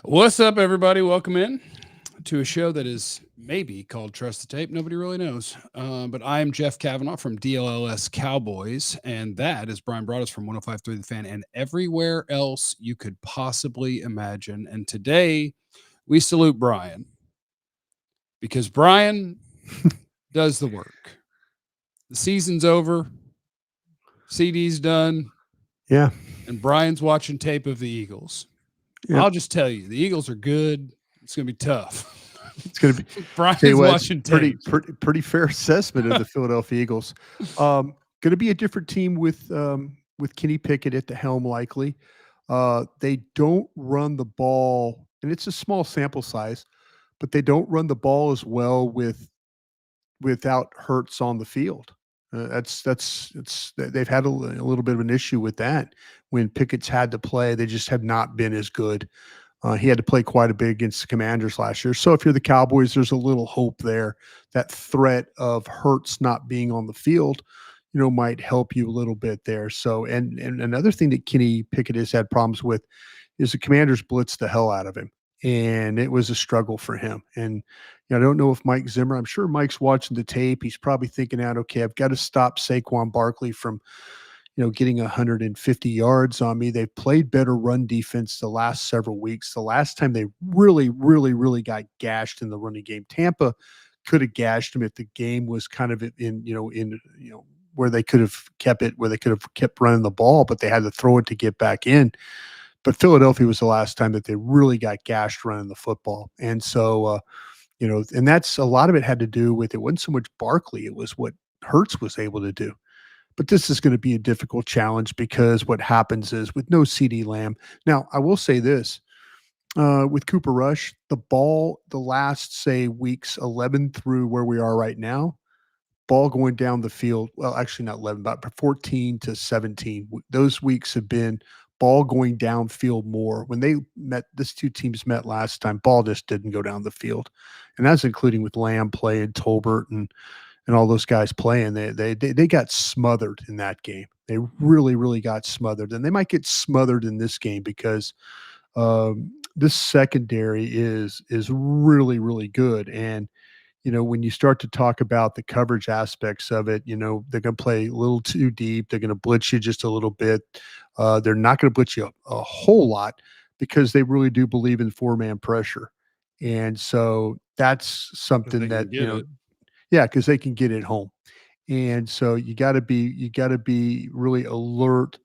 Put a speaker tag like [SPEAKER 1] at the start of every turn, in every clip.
[SPEAKER 1] What's up, everybody? Welcome in to a show that is maybe called Trust the Tape. Nobody really knows. But I am Jeff Cavanaugh from DLLS Cowboys, and that is Bryan Broaddus from 105.3 The Fan and everywhere else you could possibly imagine. And today we salute Bryan because Bryan does the work. The season's over. CD's done.
[SPEAKER 2] Yeah.
[SPEAKER 1] And Bryan's watching tape of the Eagles. Yep. I'll just tell you, the Eagles are good. It's going to be tough.
[SPEAKER 2] It's going to be
[SPEAKER 1] Bryan's watching tape.
[SPEAKER 2] Pretty fair assessment of the Philadelphia Eagles. Going to be a different team with Kenny Pickett at the helm, likely. They don't run the ball, and it's a small sample size, but they don't run the ball as well without Hurts on the field. They've had a little bit of an issue with that. When Pickett's had to play, they just have not been as good. He had to play quite a bit against the Commanders last year. So if you're the Cowboys, there's a little hope there. That threat of Hurts not being on the field, might help you a little bit there. So, and another thing that Kenny Pickett has had problems with is the Commanders blitzed the hell out of him. And it was a struggle for him. And I don't know if Mike Zimmer, I'm sure Mike's watching the tape. He's probably thinking out, okay, I've got to stop Saquon Barkley from, getting 150 yards on me. They've played better run defense the last several weeks. The last time they really, really, really got gashed in the running game, Tampa could have gashed him if the game was kind of in where they could have kept it, where they could have kept running the ball, but they had to throw it to get back in. But Philadelphia was the last time that they really got gashed running the football. And so, and that's a lot of it had to do with, it wasn't so much Barkley, it was what Hurts was able to do. But this is going to be a difficult challenge because what happens is with no CeeDee Lamb. Now, I will say this, with Cooper Rush, the ball, the last, say, weeks 11 through where we are right now, ball going down the field, well, actually not 11, but 14 to 17. Those weeks have been ball going downfield more. When these two teams met last time, ball just didn't go down the field. And that's including with Lamb playing, Tolbert, and all those guys playing. They got smothered in that game. They really, really got smothered. And they might get smothered in this game because this secondary is really, really good. And when you start to talk about the coverage aspects of it, they're going to play a little too deep. They're going to blitz you just a little bit. They're not going to blitz you a whole lot because they really do believe in 4-man pressure. And so that's something that, because they can get it home. And so you got to be really alert,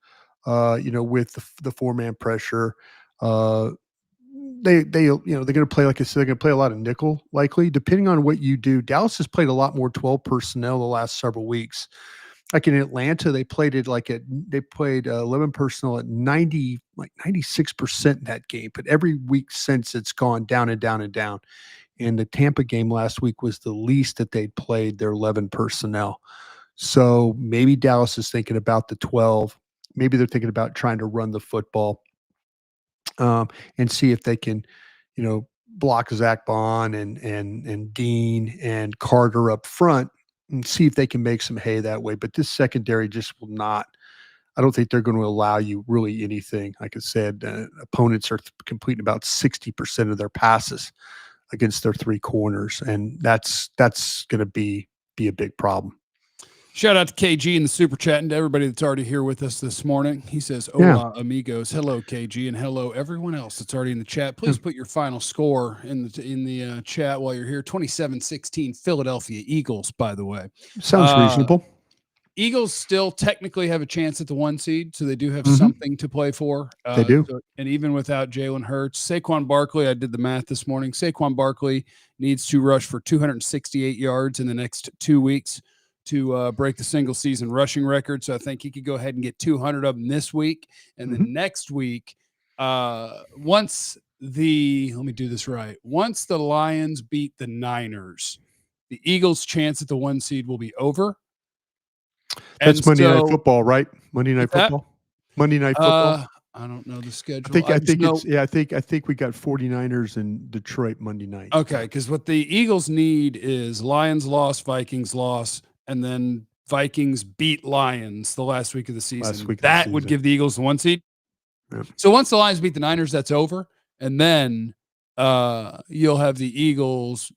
[SPEAKER 2] with the 4-man pressure. They're going to play, like I said, they're going to play a lot of nickel, likely, depending on what you do. Dallas has played a lot more 12 personnel the last several weeks. Like in Atlanta, they played 11 personnel at 96% in that game. But every week since, it's gone down and down and down. And the Tampa game last week was the least that they'd played their 11 personnel. So maybe Dallas is thinking about the 12. Maybe they're thinking about trying to run the football. And see if they can, block Zach Bond and Dean and Carter up front and see if they can make some hay that way. But this secondary just will not. I don't think they're going to allow you really anything. Like I said, opponents are completing about 60% of their passes against their 3 corners, and that's going to be a big problem.
[SPEAKER 1] Shout out to KG in the super chat and to everybody that's already here with us this morning. He says, "Hola, amigos." Hello, KG, and hello everyone else that's already in the chat. Please put your final score in the chat while you're here. 27-16 Philadelphia Eagles, by the way.
[SPEAKER 2] Sounds reasonable.
[SPEAKER 1] Eagles still technically have a chance at the 1 seed, so they do have something to play for.
[SPEAKER 2] They do.
[SPEAKER 1] And even without Jalen Hurts, Saquon Barkley, I did the math this morning. Saquon Barkley needs to rush for 268 yards in the next 2 weeks to break the single season rushing record. So I think he could go ahead and get 200 of them this week. And then next week, once the Lions beat the Niners, the Eagles' chance at the 1 seed will be over.
[SPEAKER 2] That's Monday Night Football, right? Monday Night Football. Monday Night Football.
[SPEAKER 1] I don't know the schedule.
[SPEAKER 2] I think we got 49ers in Detroit Monday night.
[SPEAKER 1] Okay, because what the Eagles need is Lions loss, Vikings loss, and then Vikings beat Lions the last week of the season. That would give the Eagles the 1 seed. Yep. So once the Lions beat the Niners, that's over. and then you'll have the Eagles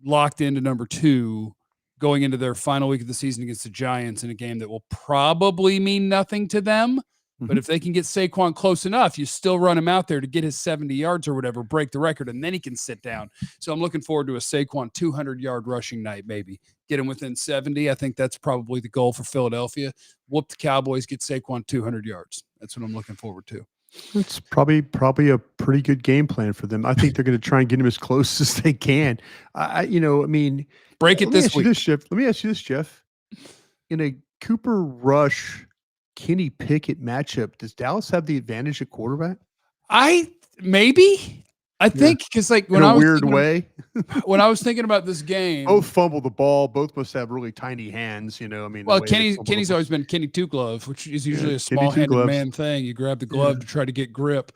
[SPEAKER 1] locked into number 2 going into their final week of the season against the Giants in a game that will probably mean nothing to them. But if they can get Saquon close enough, you still run him out there to get his 70 yards or whatever, break the record, and then he can sit down. So I'm looking forward to a Saquon 200-yard rushing night, maybe. Get him within 70. I think that's probably the goal for Philadelphia. Whoop the Cowboys, get Saquon 200 yards. That's what I'm looking forward to.
[SPEAKER 2] It's probably a pretty good game plan for them. I think they're going to try and get him as close as they can.
[SPEAKER 1] Break it this week.
[SPEAKER 2] Let me ask you this, Jeff. In a Cooper Rush Kenny Pickett matchup, does Dallas have the advantage at quarterback?
[SPEAKER 1] I think because when I was
[SPEAKER 2] weird way.
[SPEAKER 1] When I was thinking about this game,
[SPEAKER 2] both fumble the ball. Both must have really tiny hands.
[SPEAKER 1] Well, Kenny's always been Kenny Two Glove, which is usually a small-handed man thing. You grab the glove to try to get grip.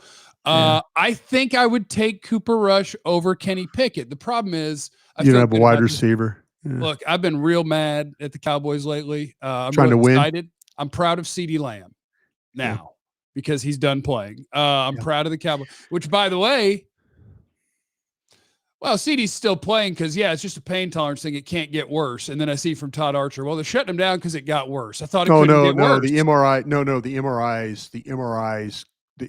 [SPEAKER 1] I think I would take Cooper Rush over Kenny Pickett. The problem is
[SPEAKER 2] you don't have a wide receiver.
[SPEAKER 1] Look, I've been real mad at the Cowboys lately. I'm
[SPEAKER 2] trying
[SPEAKER 1] really
[SPEAKER 2] to
[SPEAKER 1] excited. I'm proud of CeeDee Lamb now because he's done playing. I'm proud of the Cowboys, which, by the way, well, CeeDee's still playing because, it's just a pain tolerance thing. It can't get worse. And then I see from Todd Archer, well, they're shutting him down because it got worse. I thought it couldn't get worse.
[SPEAKER 2] The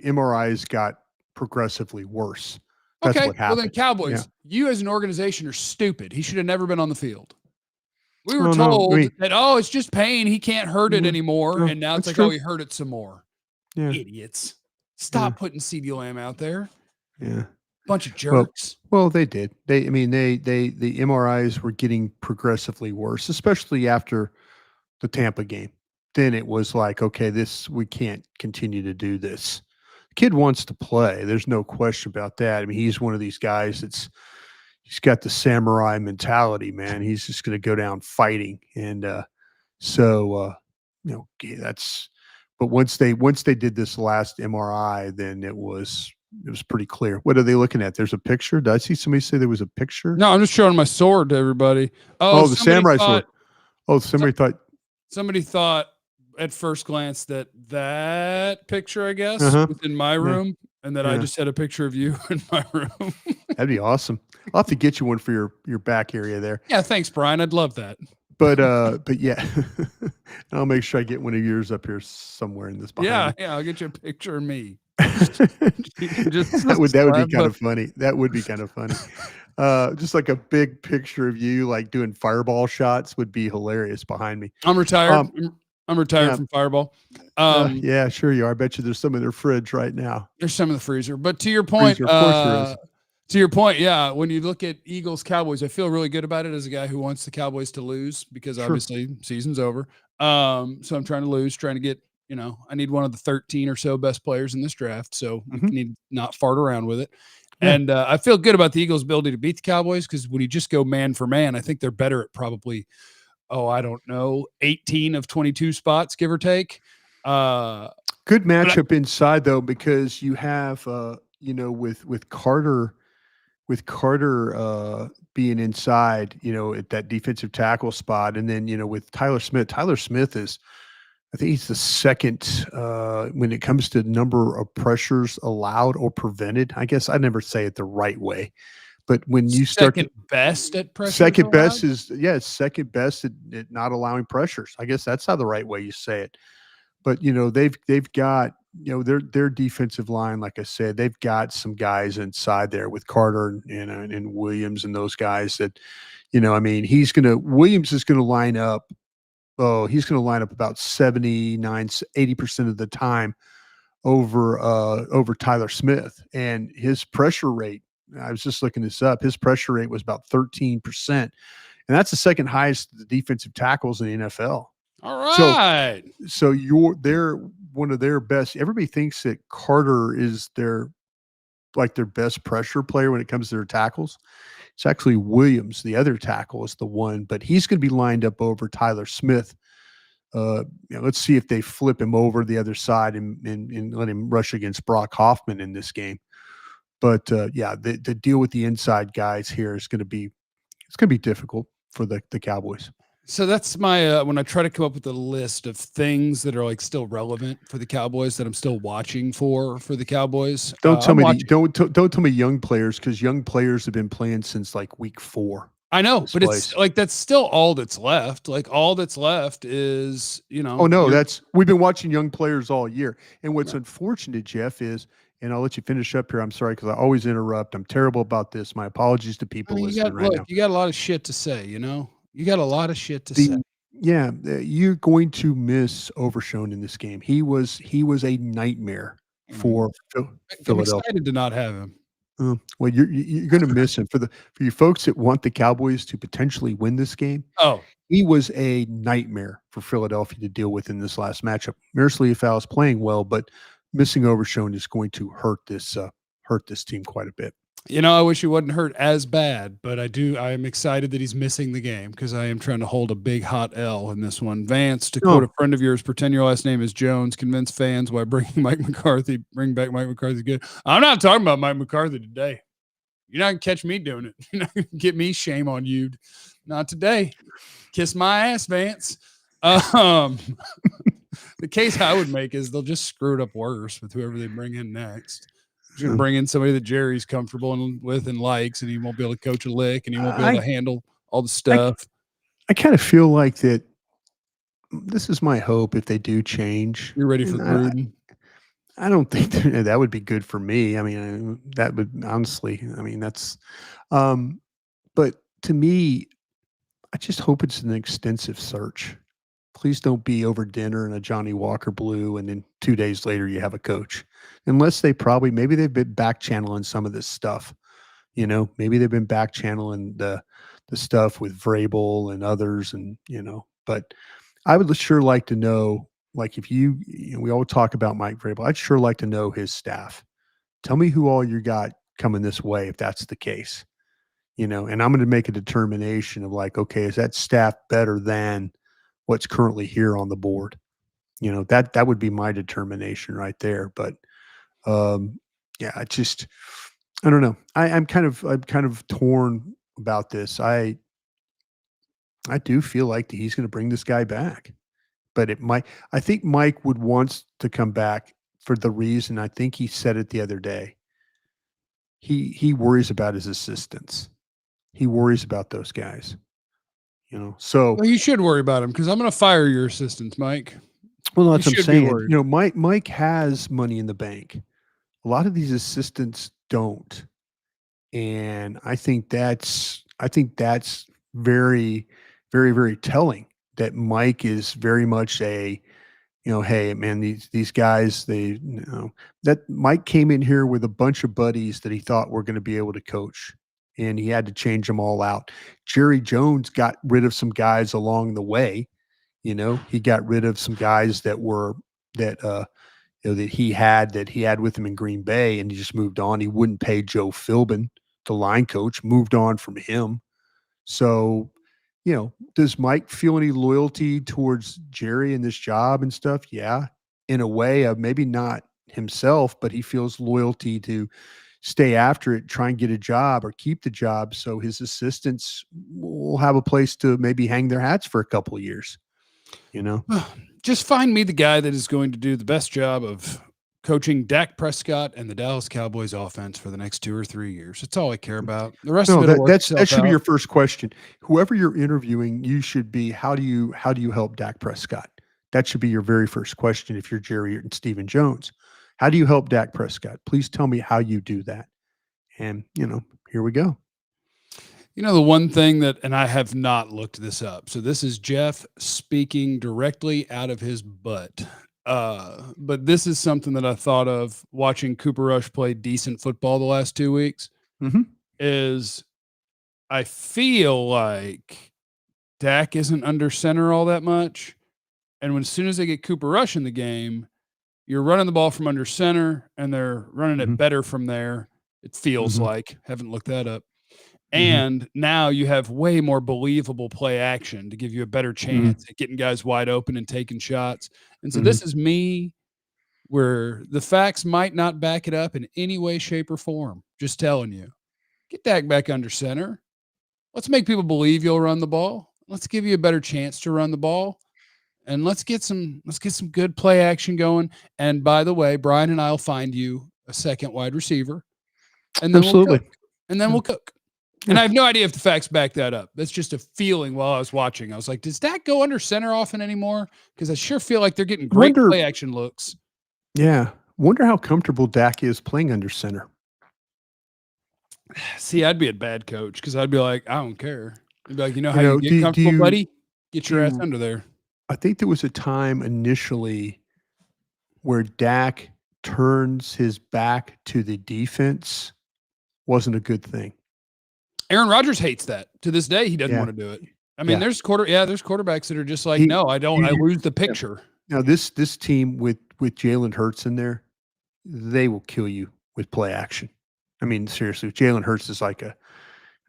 [SPEAKER 2] MRIs got progressively worse. That's what happened.
[SPEAKER 1] Well, then Cowboys, you as an organization are stupid. He should have never been on the field. We were told that, it's just pain. He can't hurt it anymore. And now it's like, he hurt it some more. Yeah. Idiots. Stop putting CeeDee Lamb out there.
[SPEAKER 2] Yeah.
[SPEAKER 1] Bunch of jerks.
[SPEAKER 2] Well, they did. The MRIs were getting progressively worse, especially after the Tampa game. Then it was like, okay, we can't continue to do this. The kid wants to play. There's no question about that. I mean, he's one of these guys he's got the samurai mentality, man. He's just going to go down fighting. And but once they did this last MRI, then it was pretty clear. What are they looking at? There's a picture. Did I see somebody say there was a picture?
[SPEAKER 1] No, I'm just showing my sword to everybody.
[SPEAKER 2] Oh, the samurai sword. Oh, somebody thought
[SPEAKER 1] at first glance that picture, I guess, was in my room, and that I just had a picture of you in my room.
[SPEAKER 2] That'd be awesome. I'll have to get you one for your back area there.
[SPEAKER 1] Yeah, thanks, Brian. I'd love that.
[SPEAKER 2] But yeah, I'll make sure I get one of yours up here somewhere in this.
[SPEAKER 1] Yeah, I'll get you a picture of me.
[SPEAKER 2] That would be kind of funny. That would be kind of funny. Just like a big picture of you like doing fireball shots would be hilarious behind me.
[SPEAKER 1] I'm retired. I'm retired from Fireball.
[SPEAKER 2] Yeah, sure you are. I bet you there's some in their fridge right now.
[SPEAKER 1] There's some in the freezer. But to your point,
[SPEAKER 2] of course there is.
[SPEAKER 1] To your point, when you look at Eagles Cowboys, I feel really good about it as a guy who wants the Cowboys to lose because obviously season's over. So I'm trying to get, I need one of the 13 or so best players in this draft. So we need not fart around with it. Yeah. And I feel good about the Eagles' ability to beat the Cowboys because when you just go man for man, I think they're better at probably, 18 of 22 spots, give or take.
[SPEAKER 2] Good matchup inside though, because you have, with Carter being inside, at that defensive tackle spot, and then with Tyler Smith is, I think he's the second when it comes to number of pressures allowed or prevented. I guess I never say it the right way, but when you start
[SPEAKER 1] second best at pressures,
[SPEAKER 2] second best is second best at not allowing pressures. I guess that's how the right way you say it. But they've got their defensive line, like I said, they've got some guys inside there with Carter and Williams and those guys that, Williams is going to line up. Oh, he's going to line up about 79, 80% of the time over Tyler Smith, and his pressure rate. I was just looking this up. His pressure rate was about 13%, and that's the second highest defensive tackles in the NFL.
[SPEAKER 1] All right.
[SPEAKER 2] So they're one of their best. Everybody thinks that Carter is their best pressure player when it comes to their tackles. It's actually Williams, the other tackle, is the one, but he's going to be lined up over Tyler Smith. Let's see if they flip him over the other side and let him rush against Brock Hoffman in this game. But the deal with the inside guys here is going to be difficult for the Cowboys.
[SPEAKER 1] So that's my when I try to come up with a list of things that are like still relevant for the Cowboys that I'm still watching for the Cowboys.
[SPEAKER 2] Don't tell
[SPEAKER 1] I'm
[SPEAKER 2] me
[SPEAKER 1] watching.
[SPEAKER 2] don't tell me young players, because young players have been playing since like week 4.
[SPEAKER 1] I know,
[SPEAKER 2] This
[SPEAKER 1] but it's
[SPEAKER 2] place.
[SPEAKER 1] like that's still all that's left. Like all that's left is
[SPEAKER 2] Oh no,
[SPEAKER 1] you're
[SPEAKER 2] we've been watching young players all year. And what's
[SPEAKER 1] right.
[SPEAKER 2] unfortunate, Jeff, is, and I'll let you finish up here. I'm sorry because I always interrupt. I'm terrible about this. My apologies to
[SPEAKER 1] I
[SPEAKER 2] people
[SPEAKER 1] mean,
[SPEAKER 2] listening right now.
[SPEAKER 1] you got a lot of shit to say. You got a lot of shit to say.
[SPEAKER 2] The Yeah, you're going to miss Overshone in this game. He was a nightmare
[SPEAKER 1] Mm.
[SPEAKER 2] for
[SPEAKER 1] I'm
[SPEAKER 2] Philadelphia.
[SPEAKER 1] excited to not have him.
[SPEAKER 2] Well, you're going to miss him for you folks that want the Cowboys to potentially win this game.
[SPEAKER 1] Oh,
[SPEAKER 2] He was a nightmare for Philadelphia to deal with in this last matchup. Mirsley Fowl is playing well, but missing Overshone is going to hurt this team quite a bit.
[SPEAKER 1] I wish he wasn't hurt as bad, but I am excited that he's missing the game because I am trying to hold a big hot L in this one. Vance, to quote a
[SPEAKER 2] No,
[SPEAKER 1] friend of yours, pretend your last name is Jones. Convince fans why bringing Mike McCarthy, bring back Mike McCarthy good. I'm not talking about Mike McCarthy today. You're not gonna catch me doing it. You're not gonna get me shame on you. Not today. Kiss my ass, Vance. Um, the case I would make is they'll just screw it up worse with whoever they bring in next. They're going to bring in somebody that Jerry's comfortable with and likes, and he won't be able to coach a lick, and he won't be able
[SPEAKER 2] I
[SPEAKER 1] to handle all the
[SPEAKER 2] I
[SPEAKER 1] stuff.
[SPEAKER 2] I kind of feel like that. This is my hope if they do change,
[SPEAKER 1] You're ready for
[SPEAKER 2] and
[SPEAKER 1] the Gruden.
[SPEAKER 2] I don't think that would be good for me. I mean, that would honestly. I mean, that's. Um, but to me, I just hope it's an extensive search. Please don't be over dinner in a Johnny Walker blue, and then 2 days later you have a coach. Unless maybe they've been back channeling some of this stuff. Maybe they've been back channeling the stuff with Vrabel and others, and But I would sure like to know, like if we all talk about Mike Vrabel. I'd sure like to know his staff. Tell me who all you got coming this way if that's the case. And I'm going to make a determination of like, okay, is that staff better than what's currently here on the board? That would be my determination right there. But um, yeah, I don't know. I'm kind of torn about this. I do feel like that he's going to bring this guy back, but I think Mike would want to come back for the reason, I think he said it the other day. He worries about his assistants. He worries about those guys. So
[SPEAKER 1] Well, you should worry about him because I'm going to fire your assistants, Mike.
[SPEAKER 2] well,
[SPEAKER 1] You
[SPEAKER 2] that's what I'm
[SPEAKER 1] should be
[SPEAKER 2] saying.
[SPEAKER 1] worried.
[SPEAKER 2] Mike has money in the bank. A lot of these assistants don't. And I think that's very, very, very telling that Mike is very much hey man, these guys, that Mike came in here with a bunch of buddies that he thought were going to be able to coach, and he had to change them all out. Jerry Jones got rid of some guys along the way. He got rid of some guys that that he had with him in Green Bay, and he just moved on. He wouldn't pay Joe Philbin, the line coach, moved on from him. So, does Mike feel any loyalty towards Jerry and this job and stuff? Yeah, in a way, maybe not himself, but he feels loyalty to stay after it, try and get a job or keep the job, so his assistants will have a place to maybe hang their hats for a couple of years. You know,
[SPEAKER 1] Just find me the guy that is going to do the best job of coaching Dak Prescott and the Dallas Cowboys offense for the next 2 or 3 years. That's all I care about. The rest of
[SPEAKER 2] no,
[SPEAKER 1] it will work
[SPEAKER 2] that
[SPEAKER 1] itself
[SPEAKER 2] should be
[SPEAKER 1] out.
[SPEAKER 2] your first question. Whoever you're interviewing, you should be, how do you help Dak Prescott? That should be your very first question if you're Jerry and Stephen Jones. How do you help Dak Prescott? Please tell me how you do that. And, here we go.
[SPEAKER 1] The one thing that, and I have not looked this up. So this is Jeff speaking directly out of his butt. But this is something that I thought of watching Cooper Rush play decent football the last 2 weeks
[SPEAKER 2] Mhm.
[SPEAKER 1] is I feel like Dak isn't under center all that much. And as soon as they get Cooper Rush in the game, you're running the ball from under center and they're running it
[SPEAKER 2] Mhm.
[SPEAKER 1] better from there. It feels
[SPEAKER 2] Mhm.
[SPEAKER 1] like, haven't looked that up.
[SPEAKER 2] Mhm.
[SPEAKER 1] And now you have way more believable play action to give you a better
[SPEAKER 2] Mhm.
[SPEAKER 1] chance at getting guys wide open and taking shots. And so
[SPEAKER 2] Mhm.
[SPEAKER 1] this is me where the facts might not back it up in any way, shape, or form. Just telling you, get Dak back under center. Let's make people believe you'll run the ball. let's give you a better chance to run the ball. And let's get some good play action going. And by the way, Brian and I'll find you a second wide receiver, and then we'll
[SPEAKER 2] Absolutely.
[SPEAKER 1] cook. And then
[SPEAKER 2] Yeah.
[SPEAKER 1] we'll cook. And I have no idea if the facts back that up. That's just a feeling while I was watching. I was like, does Dak go under center often anymore? Because I sure feel like they're getting great play action looks.
[SPEAKER 2] Yeah. Wonder how comfortable Dak is playing under center.
[SPEAKER 1] See, I'd be a bad coach because I'd be like, I don't care. I'd be like, how you get comfortable, buddy? Get your ass under there.
[SPEAKER 2] I think there was a time initially where Dak turns his back to the defense wasn't a good thing.
[SPEAKER 1] Aaron Rodgers hates that. To this day, he doesn't want to do it. I mean, there's quarterbacks that are just like, no, I don't. I lose the picture.
[SPEAKER 2] Now, this team with Jalen Hurts in there, they will kill you with play action. I mean, seriously, Jalen Hurts is like a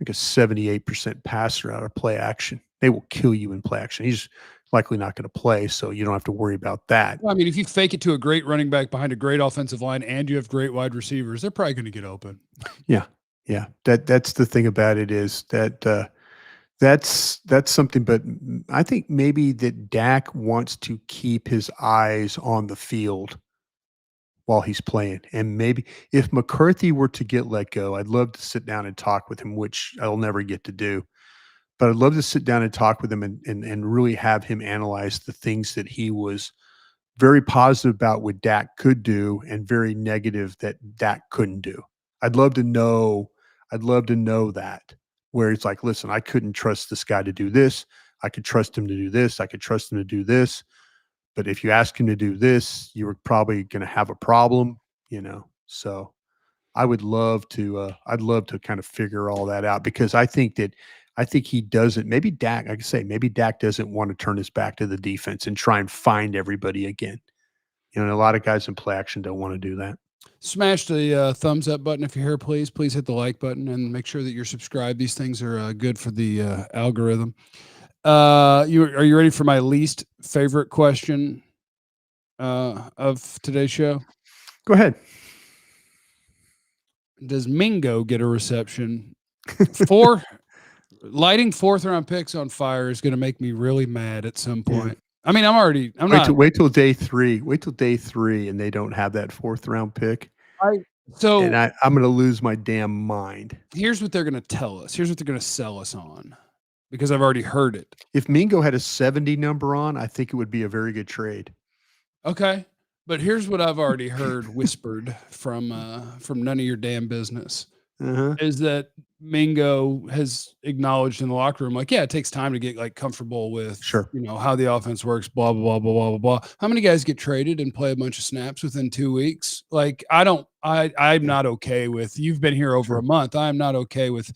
[SPEAKER 2] 78% passer out of play action. They will kill you in play action. He's likely not going to play, so you don't have to worry about that.
[SPEAKER 1] Well, I mean, if you fake it to a great running back behind a great offensive line and you have great wide receivers, they're probably going to get open.
[SPEAKER 2] Yeah. That's the thing about it is that that's something. But I think maybe that Dak wants to keep his eyes on the field while he's playing. And maybe if McCarthy were to get let go, I'd love to sit down and talk with him, which I'll never get to do. But I'd love to sit down and talk with him and really have him analyze the things that he was very positive about what Dak could do and very negative that Dak couldn't do. I'd love to know that, where it's like, listen, I couldn't trust this guy to do this. I could trust him to do this. I could trust him to do this. But if you ask him to do this, you were probably going to have a problem, So I would love to, I'd love to kind of figure all that out, because I think he doesn't, maybe Dak, like I say, maybe Dak doesn't want to turn his back to the defense and try and find everybody again. And a lot of guys in play action don't want to do that.
[SPEAKER 1] Smash the thumbs up button if you're here, please. Please hit the like button and make sure that you're subscribed. These things are good for the algorithm. Are you ready for my least favorite question of today's show?
[SPEAKER 2] Go ahead.
[SPEAKER 1] Does Mingo get a reception? Lighting fourth round picks on fire is going to make me really mad at some point. Yeah. I mean, wait
[SPEAKER 2] till day 3. Wait till day 3 and they don't have that fourth round pick. I'm going to lose my damn mind.
[SPEAKER 1] Here's what they're going to tell us. Here's what they're going to sell us on, because I've already heard it.
[SPEAKER 2] If Mingo had a 70 number on, I think it would be a very good trade.
[SPEAKER 1] Okay. But here's what I've already heard whispered from none of your damn business. Is that Mingo has acknowledged in the locker room, like, yeah, it takes time to get like comfortable with, how the offense works, blah, blah, blah, blah, blah, blah. How many guys get traded and play a bunch of snaps within 2 weeks? Like, I'm not okay with, you've been here over a month. I'm not okay with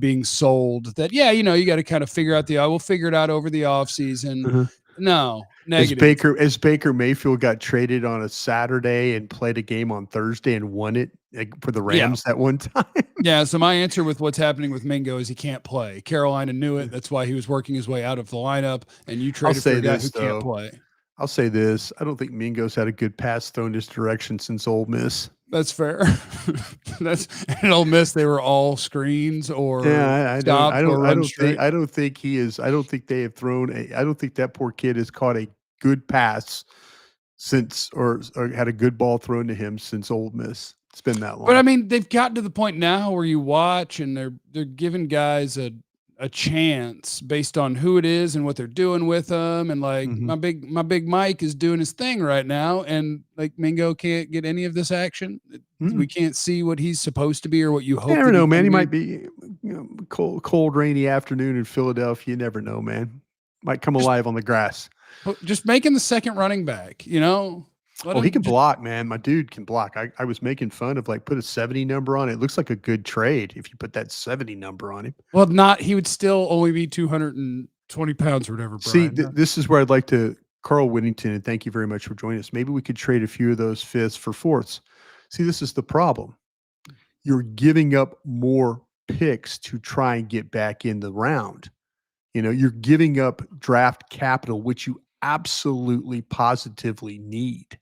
[SPEAKER 1] being sold that, you got to kind of figure out we'll figure it out over the off season. No, negative.
[SPEAKER 2] As Baker Mayfield got traded on a Saturday and played a game on Thursday and won it for the Rams that one time.
[SPEAKER 1] Yeah. So my answer with what's happening with Mingo is he can't play. Carolina knew it. That's why he was working his way out of the lineup. And you traded for a guy who can't play.
[SPEAKER 2] I'll say this. I don't think Mingo's had a good pass thrown this direction since Ole Miss.
[SPEAKER 1] That's fair. In Ole Miss, they were all screens or
[SPEAKER 2] I don't think he is. I don't think they have thrown I don't think that poor kid has caught a good pass since or had a good ball thrown to him since Ole Miss. It's been that long.
[SPEAKER 1] But I mean, they've gotten to the point now where you watch and they're giving guys a chance based on who it is and what they're doing with them. And like my big Mike is doing his thing right now. And like Mingo can't get any of this action. We can't see what he's supposed to be or what you hope.
[SPEAKER 2] I never know, man. He might be cold, rainy afternoon in Philadelphia. You never know, man. Might come alive on the grass.
[SPEAKER 1] Just making the second running back, he
[SPEAKER 2] can block, man. My dude can block. I was making fun of put a 70 number on it. It looks like a good trade if you put that 70 number on him.
[SPEAKER 1] Well, he would still only be 220 pounds or whatever.
[SPEAKER 2] Brian. See, this is where I'd like to, Carl Whittington, and thank you very much for joining us. Maybe we could trade a few of those fifths for fourths. See, this is the problem. You're giving up more picks to try and get back in the round. You're giving up draft capital, which you absolutely positively need.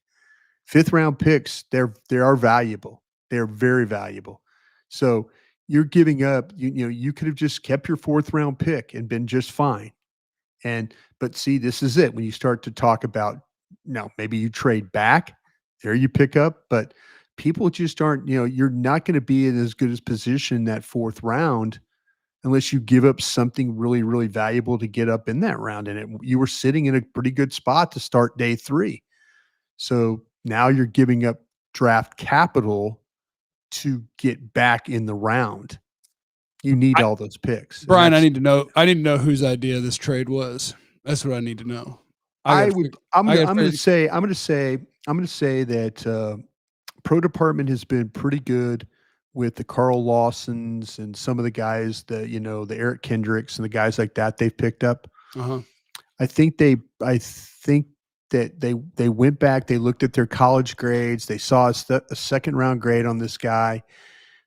[SPEAKER 2] Fifth round picks, they are valuable. They're very valuable. So, you're giving up. You could have just kept your 4th-round pick and been just fine. But see, this is it. When you start to talk about now, maybe you trade back, there you pick up, but people just aren't. You're not going to be in as good as position in that 4th round unless you give up something really, really valuable to get up in that round. And you were sitting in a pretty good spot to start day 3. So now you're giving up draft capital to get back in the round. You need all those picks.
[SPEAKER 1] Bryan, I need to know whose idea this trade was. That's what I need to know.
[SPEAKER 2] I'm going to say that pro department has been pretty good with the Carl Lawsons and some of the guys that, the Eric Kendricks and the guys like that they've picked up. I think that they went back, they looked at their college grades, they saw a 2nd-round grade on this guy.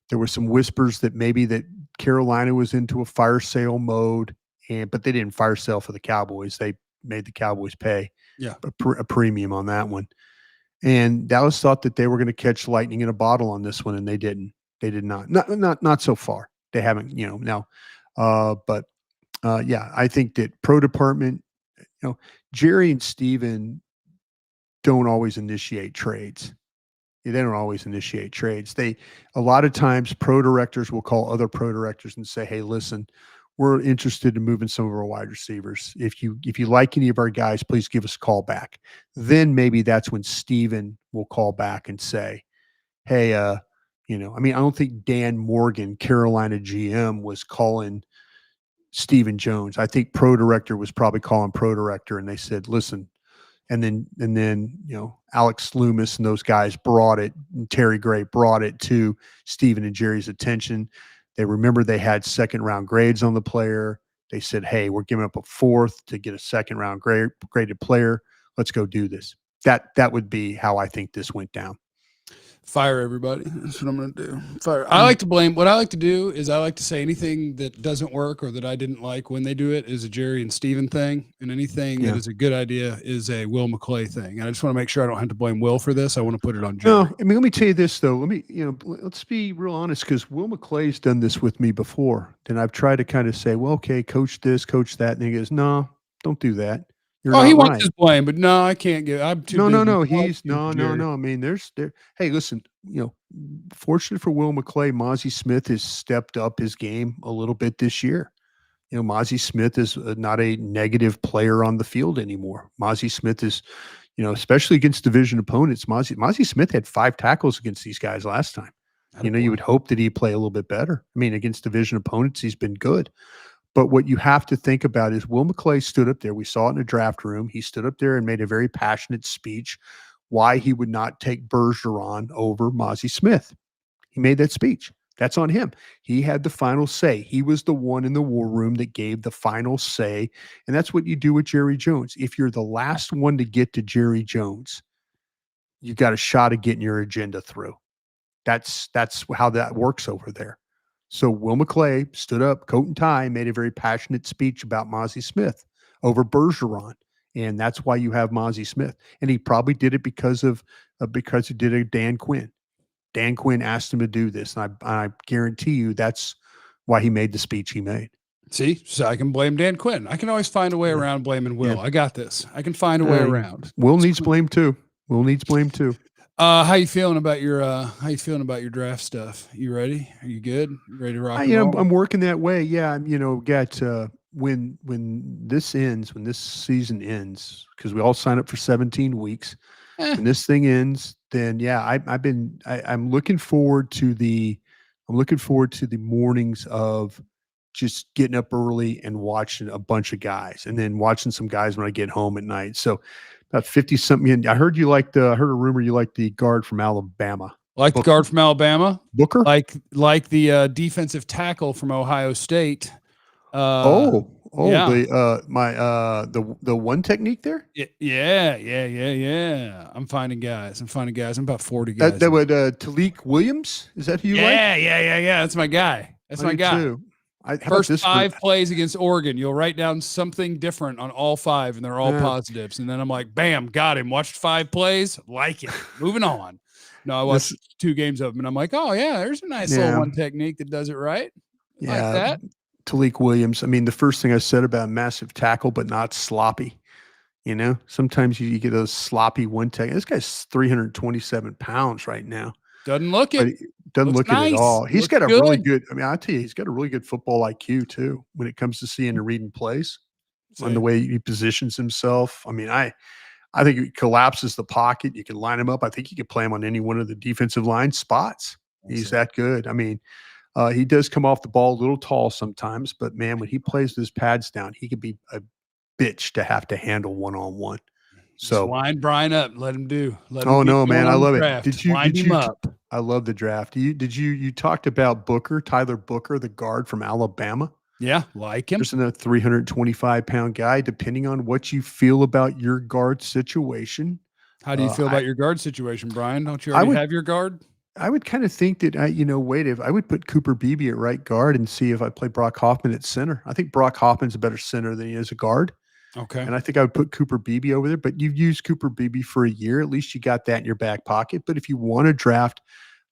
[SPEAKER 2] There were some whispers that maybe that Carolina was into a fire sale mode, but they didn't fire sale for the Cowboys. They made the Cowboys pay a premium on that one. And Dallas thought that they were going to catch lightning in a bottle on this one, and they didn't. They did not. Not so far. They haven't, now. But I think that pro department, Jerry and Steven don't always initiate trades. They don't always initiate trades. A lot of times pro directors will call other pro directors and say, "Hey, listen, we're interested in moving some of our wide receivers. If you like any of our guys, please give us a call back." Then maybe that's when Steven will call back and say, "Hey, I don't think Dan Morgan, Carolina GM, was calling Stephen Jones. I think pro director was probably calling pro director, and they said, listen." And then Alex Loomis and those guys brought it, and Terry Gray brought it to Stephen and Jerry's attention. They remember they had 2nd-round grades on the player. They said, "Hey, we're giving up a 4th to get a 2nd-round graded player. Let's go do this." That would be how I think this went down.
[SPEAKER 1] Fire everybody. That's what I'm going to do. Fire. I like to blame. What I like to do is I like to say anything that doesn't work or that I didn't like when they do it is a Jerry and Steven thing. And anything that is a good idea is a Will McClay thing. And I just want to make sure I don't have to blame Will for this. I want to put it on Jerry.
[SPEAKER 2] No, let me tell you this though. Let's be real honest, because Will McClay's done this with me before. And I've tried to kind of say, well, okay, coach this, coach that. And he goes, "No, don't do that.
[SPEAKER 1] He wants his blame, but no, I can't get. I'm too.
[SPEAKER 2] No. He's no. I mean, hey, listen. Fortunate for Will McClay, Mozzie Smith has stepped up his game a little bit this year. Mozzie Smith is not a negative player on the field anymore. Mozzie Smith is, especially against division opponents. Mozzie Smith had 5 tackles against these guys last time. You would hope that he'd play a little bit better. I mean, against division opponents, he's been good. But what you have to think about is Will McClay stood up there. We saw it in the draft room. He stood up there and made a very passionate speech why he would not take Bergeron over Mozzie Smith. He made that speech. That's on him. He had the final say. He was the one in the war room that gave the final say. And that's what you do with Jerry Jones. If you're the last one to get to Jerry Jones, you got a shot at getting your agenda through. That's how that works over there. So Will McClay stood up, coat and tie, made a very passionate speech about Mozzie Smith over Bergeron. And that's why you have Mozzie Smith. And he probably did it because he did a Dan Quinn. Dan Quinn asked him to do this. And I guarantee you that's why he made the speech he made.
[SPEAKER 1] See, so I can blame Dan Quinn. I can always find a way around blaming Will. I got this. I can find a way around.
[SPEAKER 2] Will needs blame too.
[SPEAKER 1] How you feeling about your draft stuff? You ready? Are you good? You ready to rock?
[SPEAKER 2] I'm working that way. Yeah, when this season ends, because we all sign up for 17 weeks. When this thing ends, then I'm looking forward to the mornings of just getting up early and watching a bunch of guys, and then watching some guys when I get home at night. So about 50 something. I heard I heard a rumor you like the guard from Alabama.
[SPEAKER 1] The guard from Alabama?
[SPEAKER 2] Booker?
[SPEAKER 1] Like the defensive tackle from Ohio State.
[SPEAKER 2] The one technique there?
[SPEAKER 1] Yeah. I'm finding guys. I'm about 40 guys.
[SPEAKER 2] That would Talik Williams? Is that who you like?
[SPEAKER 1] Yeah. That's my guy.
[SPEAKER 2] Too.
[SPEAKER 1] First 5 plays against Oregon, you'll write down something different on all 5, and they're all positives. And then I'm like, bam, got him. Watched 5 plays, like it. Moving on. No, I watched 2 games of him, and I'm like, oh yeah, there's a nice little one technique that does it right. Like that.
[SPEAKER 2] Talik Williams. I mean, the first thing I said about massive tackle, but not sloppy. Sometimes you get those sloppy one tech. This guy's 327 pounds right now.
[SPEAKER 1] Doesn't look
[SPEAKER 2] But
[SPEAKER 1] it.
[SPEAKER 2] doesn't
[SPEAKER 1] Looks
[SPEAKER 2] look it at
[SPEAKER 1] nice.
[SPEAKER 2] all. He's
[SPEAKER 1] Looks
[SPEAKER 2] got a
[SPEAKER 1] good.
[SPEAKER 2] really good. I mean, I tell you, he's got a really good football IQ too when it comes to seeing and reading plays on the way he positions himself. I mean, I think he collapses the pocket. You can line him up. I think you could play him on any one of the defensive line spots. He's that good. I mean, he does come off the ball a little tall sometimes, but man, when he plays those pads down, he could be a bitch to have to handle one-on-one. So
[SPEAKER 1] line Bryan up, let him do. Let him
[SPEAKER 2] oh no, man, I love
[SPEAKER 1] draft.
[SPEAKER 2] it.
[SPEAKER 1] Wind him up.
[SPEAKER 2] I love the draft. You talked about Tyler Booker, the guard from Alabama.
[SPEAKER 1] Yeah, like him.
[SPEAKER 2] There's another 325-pound guy. Depending on what you feel about your guard situation.
[SPEAKER 1] How do you feel about your guard situation, Bryan? Don't you already have your guard?
[SPEAKER 2] I would kind of think that if I would put Cooper Beebe at right guard and see if I play Brock Hoffman at center. I think Brock Hoffman's a better center than he is a guard.
[SPEAKER 1] Okay.
[SPEAKER 2] And I think I would put Cooper Beebe over there, but you've used Cooper Beebe for a year. At least you got that in your back pocket. But if you want to draft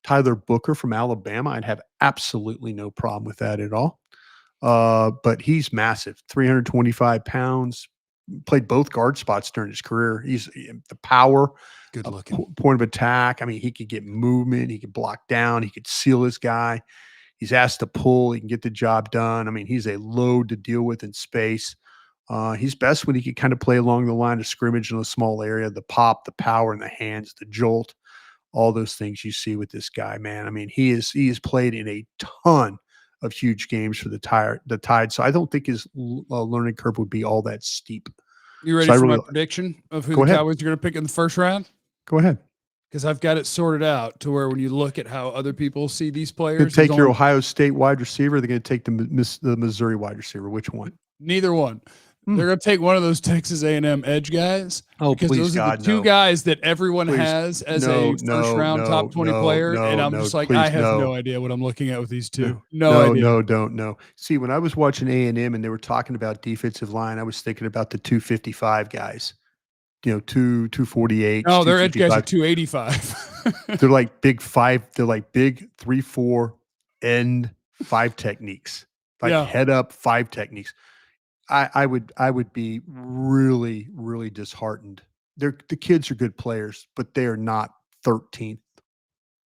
[SPEAKER 2] Tyler Booker from Alabama, I'd have absolutely no problem with that at all. But he's massive, 325 pounds, played both guard spots during his career. He's the power,
[SPEAKER 1] good looking
[SPEAKER 2] point of attack. I mean, he could get movement. He could block down. He could seal his guy. He's asked to pull. He can get the job done. I mean, he's a load to deal with in space. He's best when he can kind of play along the line of scrimmage in a small area, the pop, the power in the hands, the jolt, all those things you see with this guy, man. I mean, he is played in a ton of huge games for the Tide. So I don't think his learning curve would be all that steep.
[SPEAKER 1] You ready for my prediction of who the Cowboys are going to pick in the first round?
[SPEAKER 2] Go ahead.
[SPEAKER 1] Because I've got it sorted out to where when you look at how other people see these players.
[SPEAKER 2] They're going to take your Ohio State wide receiver. They're going to take the Missouri wide receiver. Which one?
[SPEAKER 1] Neither one. They're going to take one of those Texas A&M edge guys.
[SPEAKER 2] Oh,
[SPEAKER 1] because
[SPEAKER 2] please,
[SPEAKER 1] those are the two guys that everyone has as a first-round top 20 player. And I'm just like, I have no idea what I'm looking at with these two. No idea.
[SPEAKER 2] No. See, when I was watching A&M and they were talking about defensive line, I was thinking about the 255 guys. 248.
[SPEAKER 1] No, their edge guys are 285.
[SPEAKER 2] They're like big 5. They're like big 3-4 end 5 techniques. Head up 5 techniques. I would be really, really disheartened. The kids are good players, but they are not 13th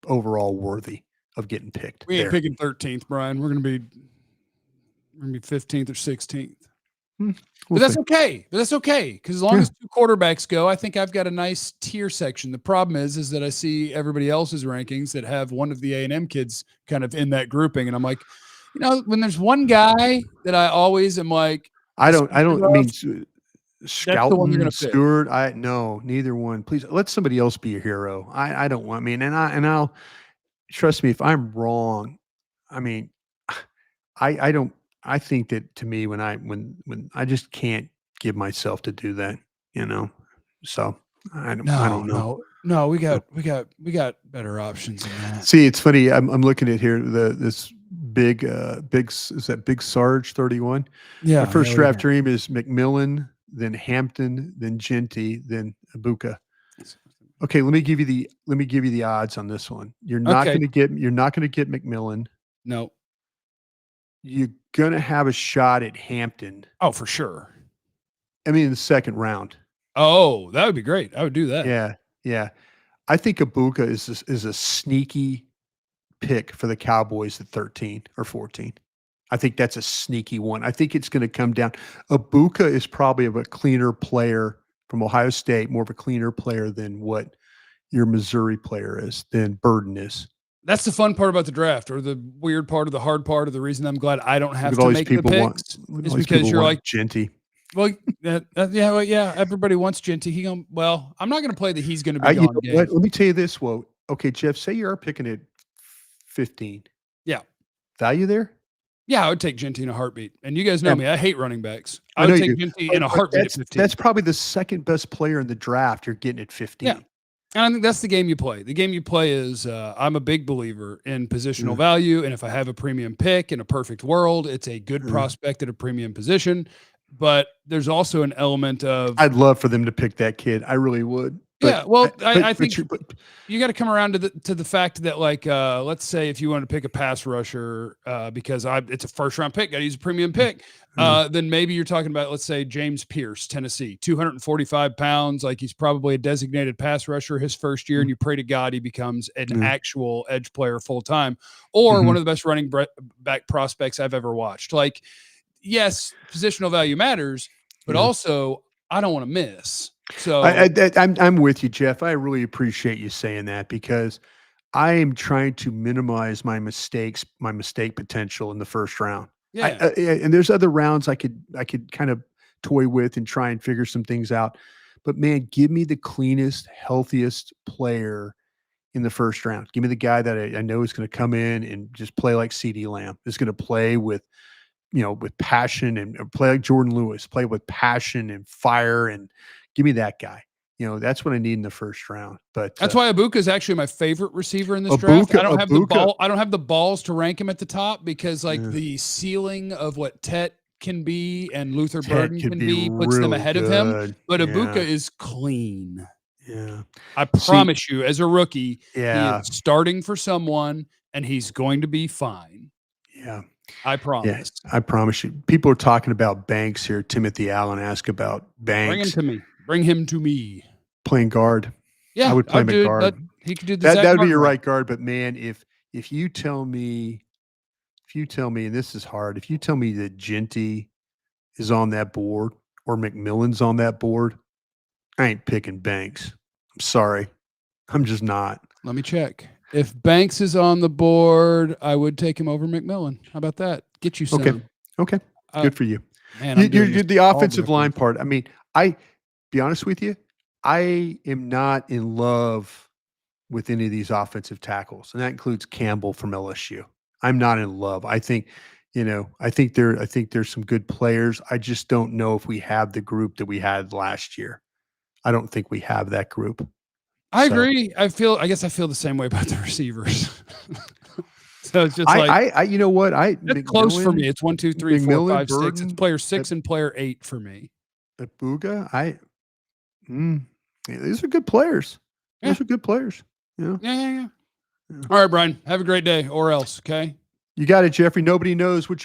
[SPEAKER 2] overall worthy of getting picked.
[SPEAKER 1] We ain't picking 13th, Bryan. We're gonna be 15th or 16th. But that's okay. Because as long as 2 quarterbacks go, I think I've got a nice tier section. The problem is that I see everybody else's rankings that have one of the A&M kids kind of in that grouping, and I'm like, when there's one guy that I always am like,
[SPEAKER 2] I mean, Scouten, Stewart. No, neither one. Please let somebody else be a hero. I don't want. I mean, and I'll trust me if I'm wrong. I mean, I don't. I think that to me when I just can't give myself to do that. So I don't know.
[SPEAKER 1] No, we got better options than that.
[SPEAKER 2] See, it's funny. I'm looking at here this. Big is that Big Sarge 31?
[SPEAKER 1] Yeah.
[SPEAKER 2] My first draft dream is McMillan, then Hampton, then Genty, then Ibuka. Okay, let me give you the odds on this one. You're not going to get McMillan.
[SPEAKER 1] No.
[SPEAKER 2] You're going to have a shot at Hampton.
[SPEAKER 1] Oh, for sure.
[SPEAKER 2] I mean, in the second round.
[SPEAKER 1] Oh, that would be great. I would do that.
[SPEAKER 2] Yeah. I think Ibuka is a sneaky pick for the Cowboys at 13 or 14. I think that's a sneaky one. I think it's going to come down. Ibuka is probably a cleaner player from Ohio State, more of a cleaner player than what your Missouri player is, than Burden is.
[SPEAKER 1] That's the fun part about the draft, or the weird part, or the hard part, or the reason I'm glad I don't have to make the picks is because you're like
[SPEAKER 2] Genty.
[SPEAKER 1] Well, yeah. Everybody wants Genty. I'm not going to play that he's going to be gone.
[SPEAKER 2] Let me tell you this. Well, okay, Jeff, say you are picking it 15.
[SPEAKER 1] Yeah.
[SPEAKER 2] Value there?
[SPEAKER 1] Yeah, I would take Genty in a heartbeat. And you guys know me. I hate running backs. I would take Genty in a heartbeat at 15.
[SPEAKER 2] That's probably the second best player in the draft. You're getting at 15.
[SPEAKER 1] Yeah. And I think that's the game you play. The game you play is I'm a big believer in positional value. And if I have a premium pick in a perfect world, it's a good prospect at a premium position. But there's also an element of
[SPEAKER 2] I'd love for them to pick that kid. I really would.
[SPEAKER 1] Yeah, well, I think
[SPEAKER 2] but
[SPEAKER 1] you got to come around to the fact that, like, let's say if you want to pick a pass rusher, because it's a first round pick, got to use a premium pick. Then maybe you're talking about, let's say, James Pierce, Tennessee, 245 pounds. Like, he's probably a designated pass rusher his first year, and you pray to God he becomes an actual edge player full time, or one of the best running back prospects I've ever watched. Like, yes, positional value matters, but also I don't want to miss. So
[SPEAKER 2] I'm with you, Jeff. I really appreciate you saying that because I am trying to minimize my mistake potential in the first round.
[SPEAKER 1] yeah,
[SPEAKER 2] And there's other rounds I could kind of toy with and try and figure some things out. But man, give me the cleanest, healthiest player in the first round. Give me the guy that I know is going to come in and just play like CeeDee Lamb. Is going to play with with passion and play like Jordan Lewis. Play with passion and fire and give me that guy. That's what I need in the first round. But
[SPEAKER 1] that's why Ibuka is actually my favorite receiver in this draft. I don't have the ball. I don't have the balls to rank him at the top because the ceiling of what Tet can be and Luther Burden can be puts them ahead of him. But Ibuka is clean.
[SPEAKER 2] Yeah.
[SPEAKER 1] I promise you, as a rookie, he
[SPEAKER 2] Yeah.
[SPEAKER 1] is starting for someone and he's going to be fine.
[SPEAKER 2] Yeah.
[SPEAKER 1] I promise.
[SPEAKER 2] Yeah, I promise you. People are talking about Banks here. Timothy Allen asked about Banks.
[SPEAKER 1] Bring him to me. Bring him to me.
[SPEAKER 2] Playing guard.
[SPEAKER 1] Yeah,
[SPEAKER 2] I would play him at guard.
[SPEAKER 1] He could do the
[SPEAKER 2] that would be your right guard. But man, if you tell me, and this is hard, if you tell me that Genty is on that board or McMillan's on that board, I ain't picking Banks. I'm sorry. I'm just not.
[SPEAKER 1] Let me check. If Banks is on the board, I would take him over McMillan. How about that? Get you some.
[SPEAKER 2] Okay. Good for you.
[SPEAKER 1] Man,
[SPEAKER 2] you're the offensive line part. I mean, be honest with you, I am not in love with any of these offensive tackles, and that includes Campbell from LSU. I'm not in love. I think, I think there's some good players. I just don't know if we have the group that we had last year. I don't think we have that group.
[SPEAKER 1] I agree. I guess I feel the same way about the receivers. So it's just
[SPEAKER 2] you know what?
[SPEAKER 1] That's close for me. It's 1, 2, 3, 4, 5, 6. It's player 6 and player 8 for me.
[SPEAKER 2] At Booga, these are good players.
[SPEAKER 1] Yeah.
[SPEAKER 2] Those are good players.
[SPEAKER 1] Yeah. All right, Brian. Have a great day, or else. Okay.
[SPEAKER 2] You got it, Jeffrey. Nobody knows what you're